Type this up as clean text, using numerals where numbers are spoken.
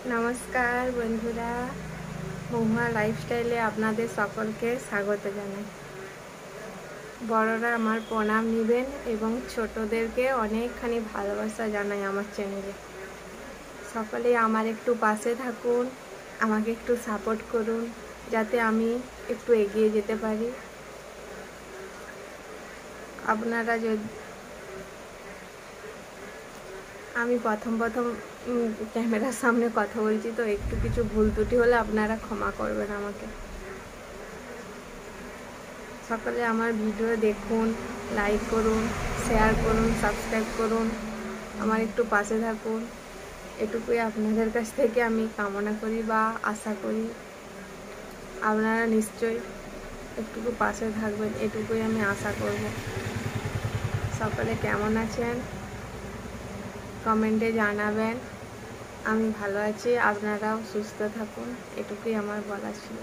নমস্কার বন্ধুরা, মহুয়া লাইফস্টাইলে আপনাদের সকলকে স্বাগত জানাই। বড়রা আমার প্রণাম নেবেন এবং ছোটদেরকে অনেকখানি ভালোবাসা জানাই আমার চ্যানেলে। সকলেই আমার একটু পাশে থাকুন, আমাকে একটু সাপোর্ট করুন যাতে আমি একটু এগিয়ে যেতে পারি। আপনারা যদি আমি প্রথম ক্যামেরার সামনে কথা বলছি, তো একটু কিছু ভুল ত্রুটি হলে আপনারা ক্ষমা করবেন আমাকে। সকলে আমার ভিডিও দেখুন, লাইক করুন, শেয়ার করুন, সাবস্ক্রাইব করুন, আমার একটু পাশে থাকুন। এটুকুই আপনাদের কাছ থেকে আমি কামনা করি বা আশা করি। আপনারা নিশ্চয়ই একটুকু পাশে থাকবেন, এটুকুই আমি আশা করব। সকলে কেমন আছেন কমেন্টে জানাবেন। আমি ভালো আছি, আপনারাও সুস্থ থাকুন, এটুকুই আমার বলা ছিল।